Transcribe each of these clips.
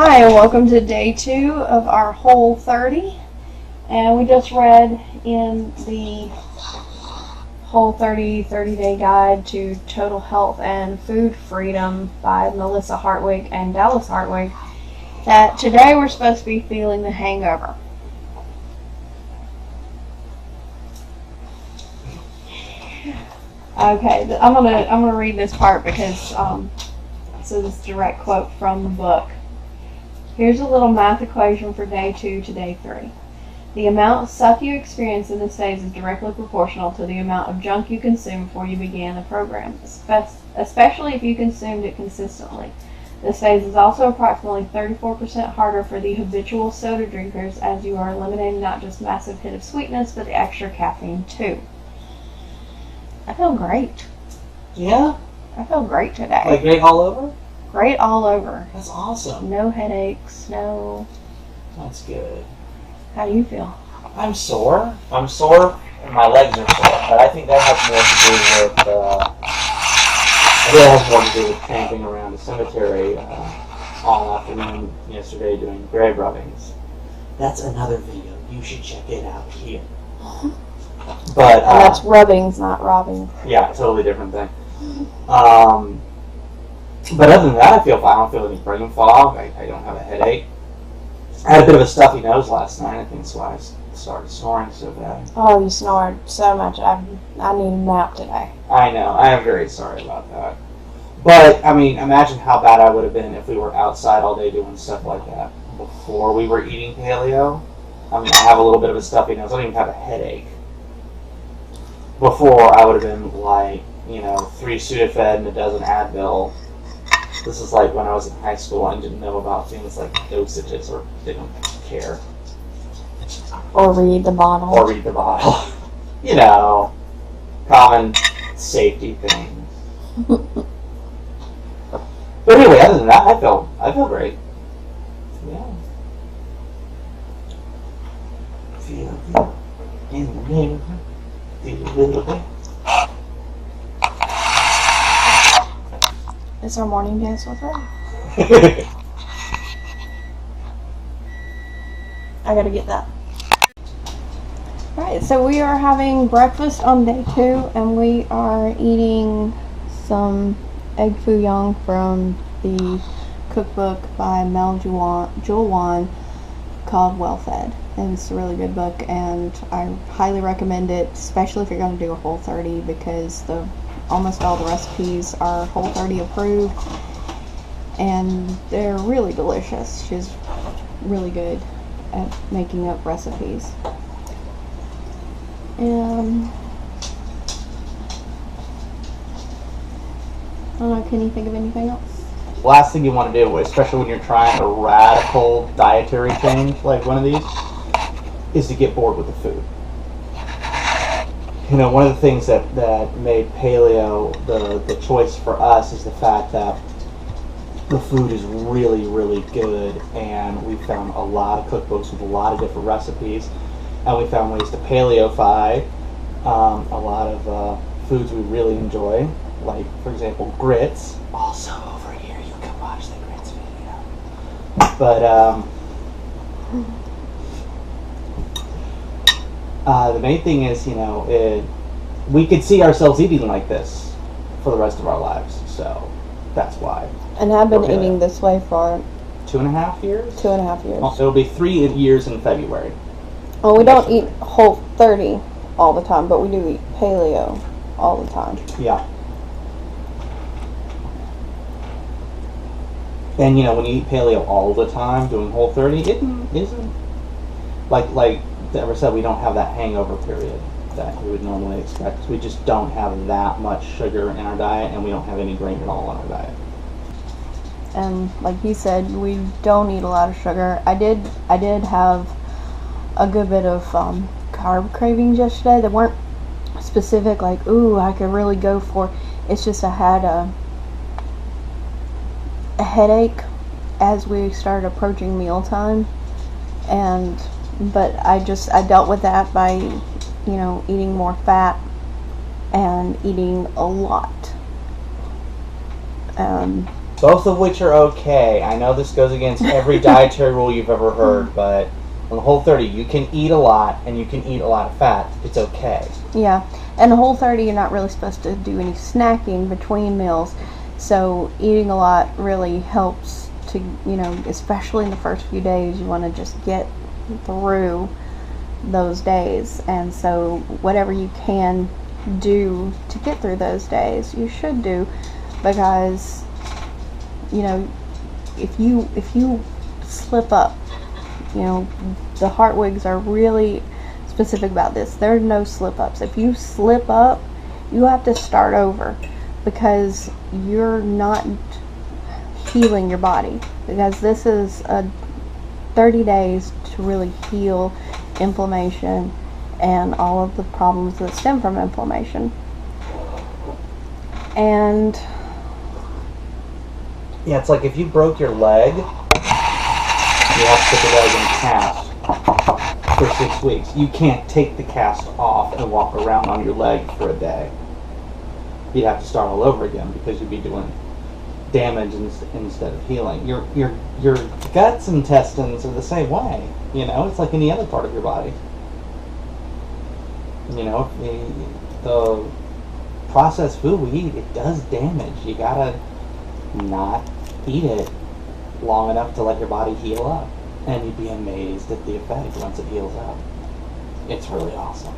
Hi, and welcome to day 2 of our Whole30. And we just read in the Whole30 30-Day Guide to Total Health and Food Freedom by Melissa Hartwig and Dallas Hartwig that today we're supposed to be feeling the hangover. Okay, I'm gonna read this part because this is a direct quote from the book. Here's a little math equation for day 2 to day 3. The amount of suck you experience in this phase is directly proportional to the amount of junk you consumed before you began the program, especially if you consumed it consistently. This phase is also approximately 34% harder for the habitual soda drinkers, as you are eliminating not just massive hit of sweetness, but the extra caffeine too. I feel great. Yeah? I feel great today. Like great all over? Great all over. That's awesome. No headaches, no... That's good. How do you feel? I'm sore. And my legs are sore. But I think that has more to do with tramping around the cemetery all afternoon yesterday doing grave rubbings. That's another video. You should check it out here. But and that's rubbings, not robbing. Yeah, totally different thing. But other than that, I feel fine. I don't feel any brain fog. I don't have a headache. I had a bit of a stuffy nose last night. I think that's why I started snoring so bad. Oh, you snored so much. I need a nap today. I know. I am very sorry about that. But, I mean, imagine how bad I would have been if we were outside all day doing stuff like that before we were eating paleo. I mean, I have a little bit of a stuffy nose. I don't even have a headache. Before, I would have been like, 3 Sudafed and a dozen Advil. This is like when I was in high school and didn't know about things like dosages or didn't care. Or read the bottle. Common safety things. But anyway, other than that, I feel great. Yeah. Feel good in the neighborhood. Feel a little bit. It's our morning dance with her. I gotta get that. Alright, so we are having breakfast on day 2, and we are eating some egg foo young from the cookbook by Mel Julwan called Well Fed. And it's a really good book, and I highly recommend it, especially if you're going to do a Whole30, because almost all the recipes are Whole30 approved, and they're really delicious. She's really good at making up recipes. And I don't know, can you think of anything else? Last thing you want to do, especially when you're trying a radical dietary change like one of these, is to get bored with the food. One of the things that made paleo the choice for us is the fact that the food is really, really good, and we found a lot of cookbooks with a lot of different recipes, and we found ways to paleofy a lot of foods we really enjoy, like, for example, grits. Also over here, you can watch the grits video. But the main thing is, we could see ourselves eating like this for the rest of our lives, so that's why. And I've been eating this way for 2.5 years? 2.5 years. It'll be 3 years in February. Well, we don't eat Whole30 all the time, but we do eat paleo all the time. Yeah. And, when you eat paleo all the time, doing Whole30, it isn't, like Deborah said, we don't have that hangover period that we would normally expect. We just don't have that much sugar in our diet, and we don't have any grain at all in our diet. And like you said, we don't eat a lot of sugar. I did have a good bit of carb cravings yesterday. They weren't specific, like, ooh, I could really go for. It's just I had a headache as we started approaching mealtime, but I dealt with that by, eating more fat and eating a lot. Both of which are okay. I know this goes against every dietary rule you've ever heard, but on the Whole30, you can eat a lot and you can eat a lot of fat. It's okay. Yeah, and the Whole30, you're not really supposed to do any snacking between meals, so eating a lot really helps to, especially in the first few days, you want to just get through those days, and so whatever you can do to get through those days, you should do, because if you slip up, the Hartwigs are really specific about this. There are no slip ups. If you slip up, you have to start over, because you're not healing your body, because this is a 30 days to really heal inflammation and all of the problems that stem from inflammation. And yeah, it's like if you broke your leg, you have to put the leg in cast for 6 weeks. You can't take the cast off and walk around on your leg for a day. You'd have to start all over again, because you'd be doing damage instead of healing. Your guts and intestines are the same way. It's like any other part of your body. The processed food we eat, it does damage. You gotta not eat it long enough to let your body heal up, and you'd be amazed at the effect once it heals up. It's really awesome.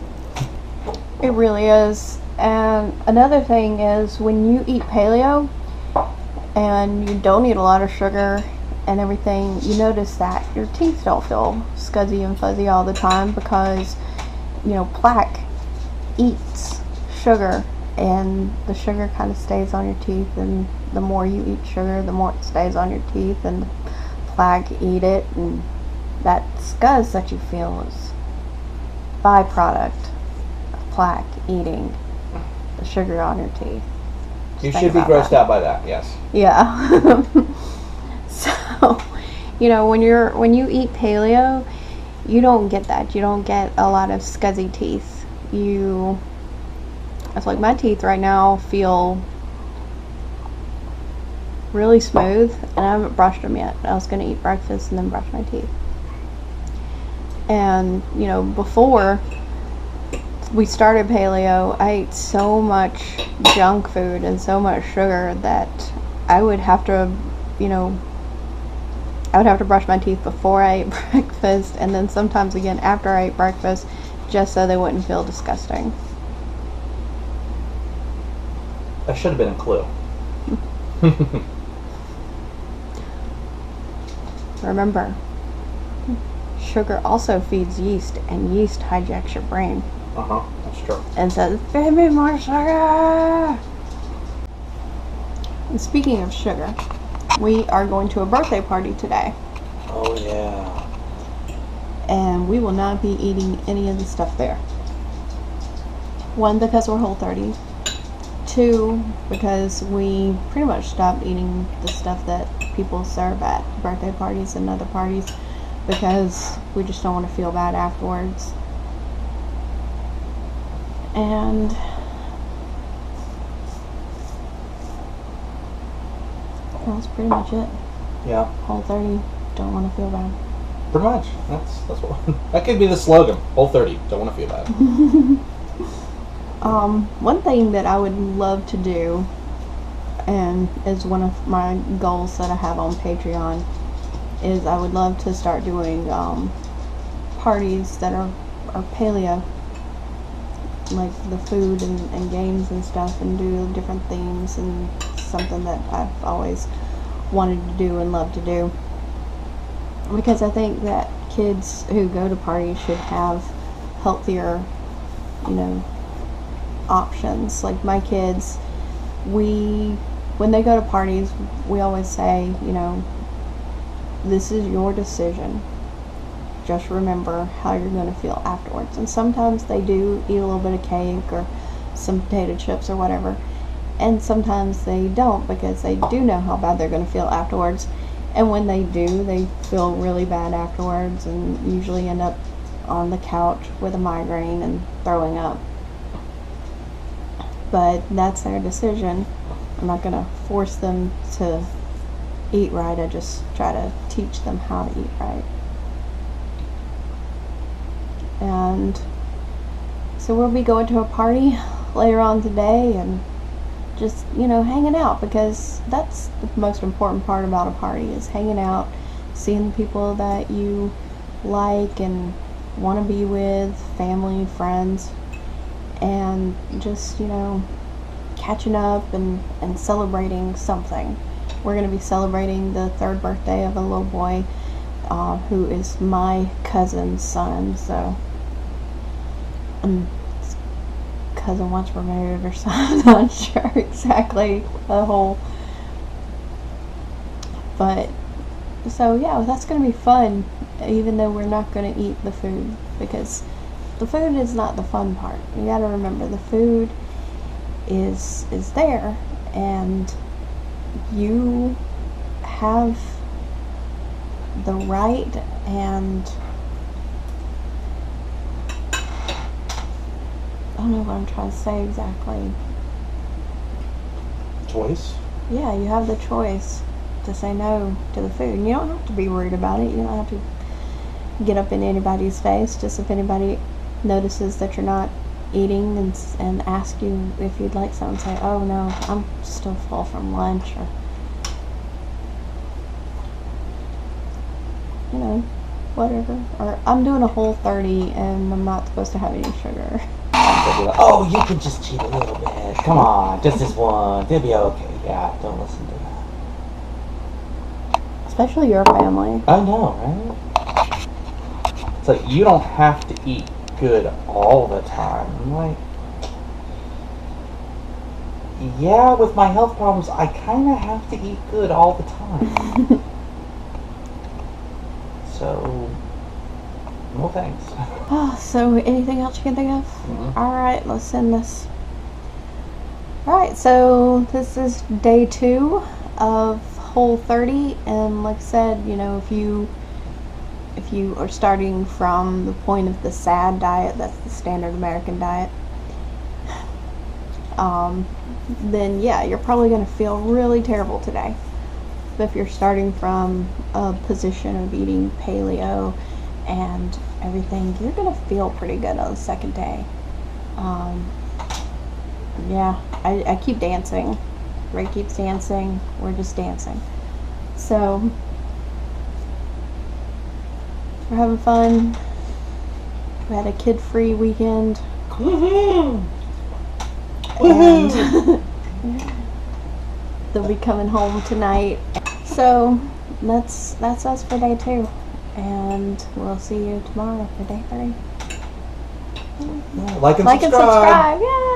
it really is. And another thing is, when you eat paleo and you don't eat a lot of sugar and everything, you notice that your teeth don't feel scuzzy and fuzzy all the time, because plaque eats sugar, and the sugar kind of stays on your teeth, and the more you eat sugar, the more it stays on your teeth, and the plaque eat it, and that scuzz that you feel is byproduct of plaque eating the sugar on your teeth. You should be grossed out by that, yes. Yeah. So, when you eat paleo, you don't get that. You don't get a lot of scuzzy teeth. It's like my teeth right now feel really smooth, and I haven't brushed them yet. I was going to eat breakfast and then brush my teeth. And, before we started paleo, I ate so much junk food and so much sugar that I would have to, brush my teeth before I ate breakfast, and then sometimes again after I ate breakfast, just so they wouldn't feel disgusting. That should have been a clue. Remember, sugar also feeds yeast, and yeast hijacks your brain. That's true. And says, "Feed me more sugar." And speaking of sugar, we are going to a birthday party today. Oh yeah. And we will not be eating any of the stuff there. One, because we're Whole30. Two, because we pretty much stopped eating the stuff that people serve at birthday parties and other parties, because we just don't want to feel bad afterwards. And that's pretty much it. Yeah. Whole30, don't want to feel bad. Pretty much. That's what that could be the slogan. Whole30, don't want to feel bad. One thing that I would love to do, and is one of my goals that I have on Patreon, is I would love to start doing parties that are paleo, like the food and games and stuff, and do different themes, and something that I've always wanted to do and love to do, because I think that kids who go to parties should have healthier, options. Like my kids, when they go to parties, we always say, this is your decision. Just remember how you're going to feel afterwards. And sometimes they do eat a little bit of cake or some potato chips or whatever, and sometimes they don't, because they do know how bad they're going to feel afterwards. And when they do, they feel really bad afterwards, and usually end up on the couch with a migraine and throwing up. But that's their decision. I'm not going to force them to eat right. I just try to teach them how to eat right. And so we'll be going to a party later on today and just, you know, hanging out, because that's the most important part about a party, is hanging out, seeing the people that you like and want to be with, family, friends, and just, you know, catching up and celebrating something. We're going to be celebrating the 3rd birthday of a little boy who is my cousin's son, so his cousin once we're married or something. I'm not sure exactly the whole, but so yeah, that's going to be fun, even though we're not going to eat the food, because the food is not the fun part. You got to remember, the food is there, and you have the right and I don't know what I'm trying to say exactly. Choice? Yeah, you have the choice to say no to the food. And you don't have to be rude about it. You don't have to get up in anybody's face. Just if anybody notices that you're not eating and ask you if you'd like something, say, oh no, I'm still full from lunch, or, you know, whatever. Or I'm doing a Whole30 and I'm not supposed to have any sugar. Like, oh, you can just cheat a little bit. Come on, just this one. They'll be okay. Yeah, don't listen to that. Especially your family. I know, right? It's like, you don't have to eat good all the time. I'm like, yeah, with my health problems, I kind of have to eat good all the time. So, no thanks. Oh, so anything else you can think of? Mm-hmm. Alright, let's end this. Alright, so this is day 2 of Whole30, and like I said, you know, if you are starting from the point of the SAD diet, that's the standard American diet, then yeah, you're probably going to feel really terrible today. But if you're starting from a position of eating paleo and everything, you're going to feel pretty good on the second day. Yeah, I keep dancing. Ray keeps dancing. We're just dancing. So, we're having fun. We had a kid-free weekend. Woohoo! And they'll be coming home tonight. So, that's us for day 2. And we'll see you tomorrow for day 3. Like and subscribe. Yay!